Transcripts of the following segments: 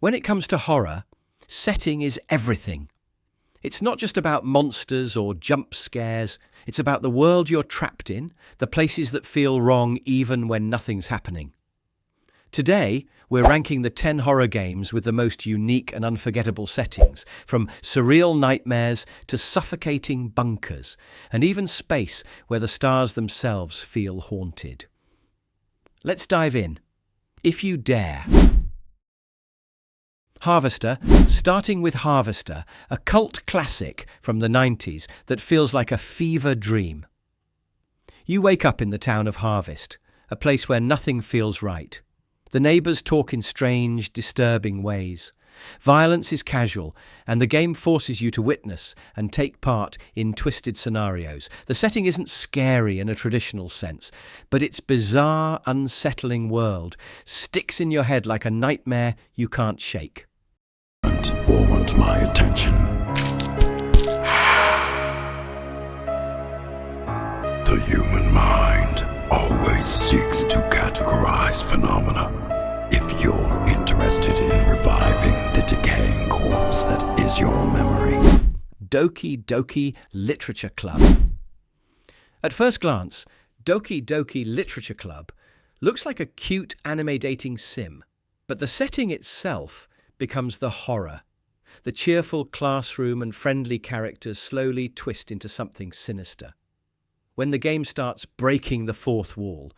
When it comes to horror, setting is everything. It's not just about monsters or jump scares, it's about the world you're trapped in, the places that feel wrong even when nothing's happening. Today, we're ranking the 10 horror games with the most unique and unforgettable settings, from surreal nightmares to suffocating bunkers, and even space where the stars themselves feel haunted. Let's dive in, if you dare. Harvester, starting with Harvester, a cult classic from the 90s that feels like a fever dream. You wake up in the town of Harvest, a place where nothing feels right. The neighbours talk in strange, disturbing ways. Violence is casual, and the game forces you to witness and take part in twisted scenarios. The setting isn't scary in a traditional sense, but its bizarre, unsettling world sticks in your head like a nightmare you can't shake. Or want my attention. The human mind always seeks to categorize phenomena. If you're interested in reviving the decaying corpse that is your memory. Doki Doki Literature Club. At first glance, Doki Doki Literature Club looks like a cute anime dating sim, but the setting itself becomes the horror. The cheerful classroom and friendly characters slowly twist into something sinister. When the game starts breaking the fourth wall,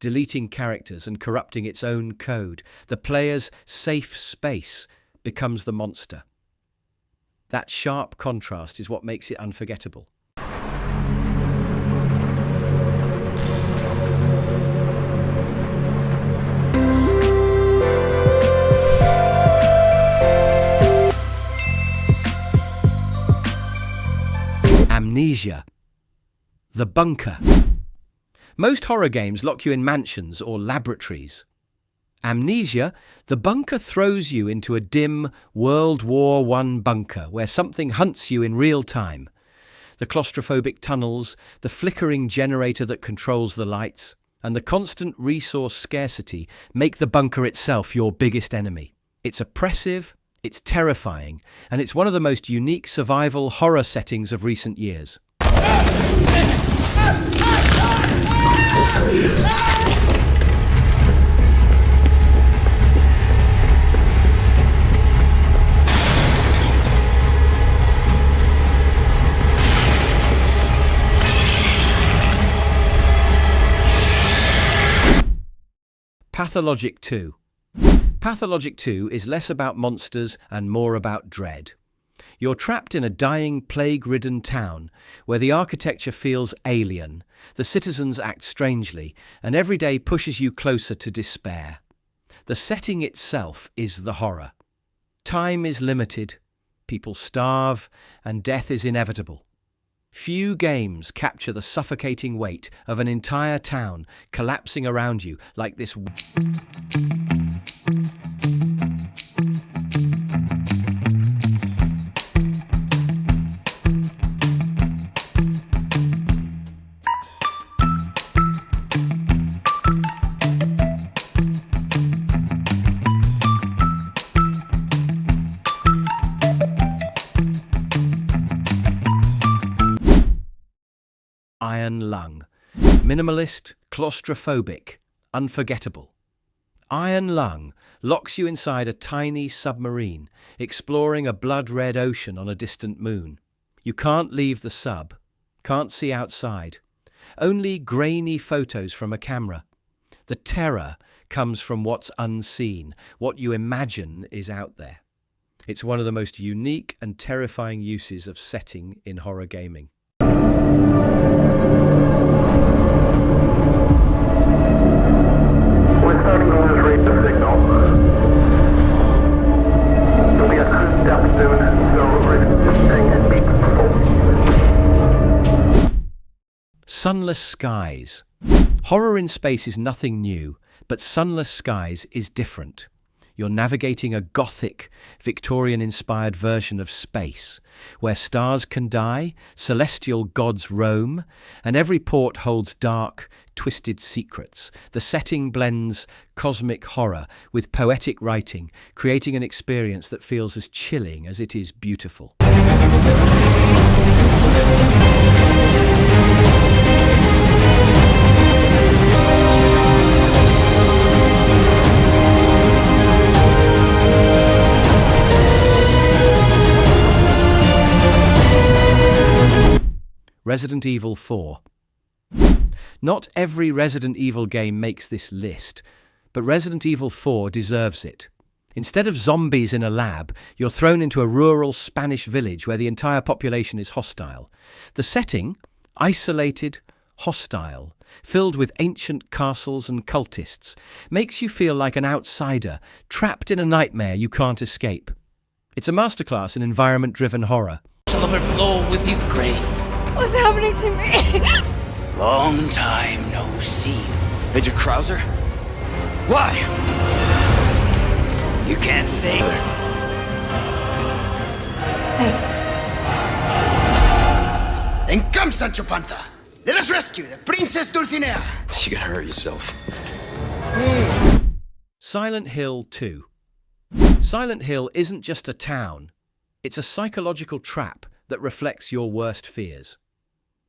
deleting characters and corrupting its own code, the player's safe space becomes the monster. That sharp contrast is what makes it unforgettable. Amnesia. The bunker. Most horror games lock you in mansions or laboratories. Amnesia, the bunker throws you into a dim World War I bunker where something hunts you in real time. The claustrophobic tunnels, the flickering generator that controls the lights, and the constant resource scarcity make the bunker itself your biggest enemy. It's oppressive, it's terrifying, and it's one of the most unique survival horror settings of recent years. Pathologic 2. Pathologic 2 is less about monsters and more about dread. You're trapped in a dying, plague-ridden town where the architecture feels alien, the citizens act strangely, and every day pushes you closer to despair. The setting itself is the horror. Time is limited, people starve, and death is inevitable. Few games capture the suffocating weight of an entire town collapsing around you like this. Iron Lung. Minimalist, claustrophobic, unforgettable. Iron Lung locks you inside a tiny submarine, exploring a blood-red ocean on a distant moon. You can't leave the sub, can't see outside. Only grainy photos from a camera. The terror comes from what's unseen, what you imagine is out there. It's one of the most unique and terrifying uses of setting in horror gaming. We're starting to lose radio signal. We'll be at cruise depth soon, so we're staying in deep purple. Sunless skies. Horror in space is nothing new, but sunless skies is different. You're navigating a gothic, Victorian-inspired version of space, where stars can die, celestial gods roam, and every port holds dark, twisted secrets. The setting blends cosmic horror with poetic writing, creating an experience that feels as chilling as it is beautiful. Resident Evil 4. Not every Resident Evil game makes this list, but Resident Evil 4 deserves it. Instead of zombies in a lab, you're thrown into a rural Spanish village where the entire population is hostile. The setting, isolated, hostile, filled with ancient castles and cultists, makes you feel like an outsider, trapped in a nightmare you can't escape. It's a masterclass in environment-driven horror. Shall overflow with these grains. What's happening to me? Long time no see. Major Krauser? Why? You can't sing. Thanks. Then come, Sancho Panza. Let us rescue the Princess Dulcinea. You're gonna hurt yourself. Silent Hill 2. Silent Hill isn't just a town. It's a psychological trap that reflects your worst fears.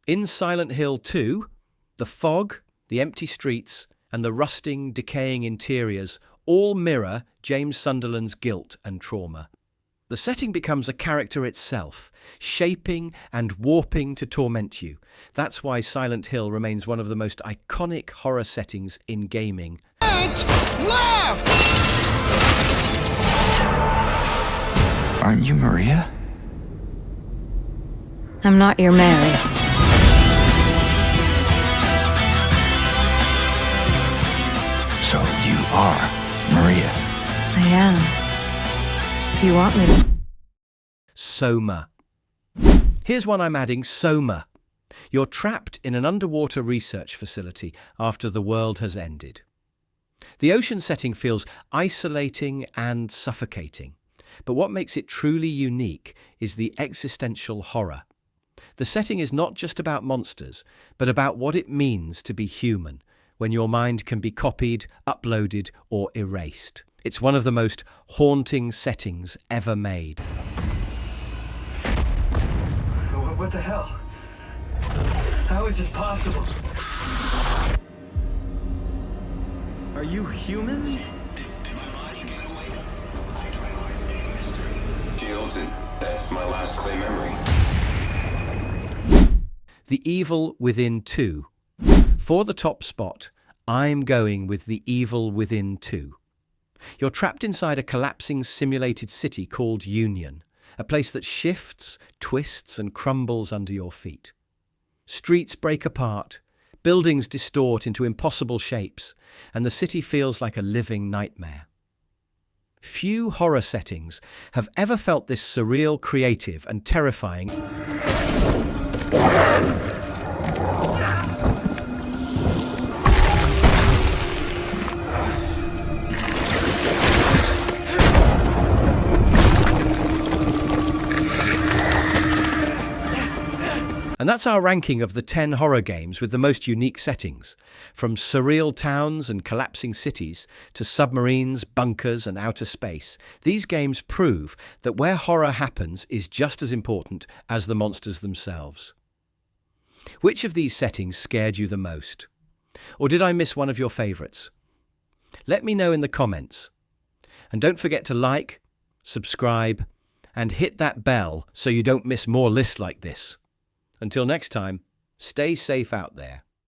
In Silent Hill 2, the fog, the empty streets, and the rusting, decaying interiors all mirror James Sunderland's guilt and trauma. The setting becomes a character itself, shaping and warping to torment you. That's why Silent Hill remains one of the most iconic horror settings in gaming. Aren't you Maria? I'm not your Mary. So you are Maria. I am. Do you want me to? Soma. Here's one I'm adding, Soma. You're trapped in an underwater research facility after the world has ended. The ocean setting feels isolating and suffocating, but what makes it truly unique is the existential horror. The setting is not just about monsters, but about what it means to be human, when your mind can be copied, uploaded, or erased. It's one of the most haunting settings ever made. What the hell? How is this possible? Are you human? Shields, and that's my last clear memory. The Evil Within 2. For the top spot, I'm going with The Evil Within 2. You're trapped inside a collapsing simulated city called Union, a place that shifts, twists, and crumbles under your feet. Streets break apart, buildings distort into impossible shapes, and the city feels like a living nightmare. Few horror settings have ever felt this surreal, creative, and terrifying. And that's our ranking of the 10 horror games with the most unique settings. From surreal towns and collapsing cities to submarines, bunkers, and outer space, these games prove that where horror happens is just as important as the monsters themselves. Which of these settings scared you the most? Or did I miss one of your favourites? Let me know in the comments. And don't forget to like, subscribe, and hit that bell so you don't miss more lists like this. Until next time, stay safe out there.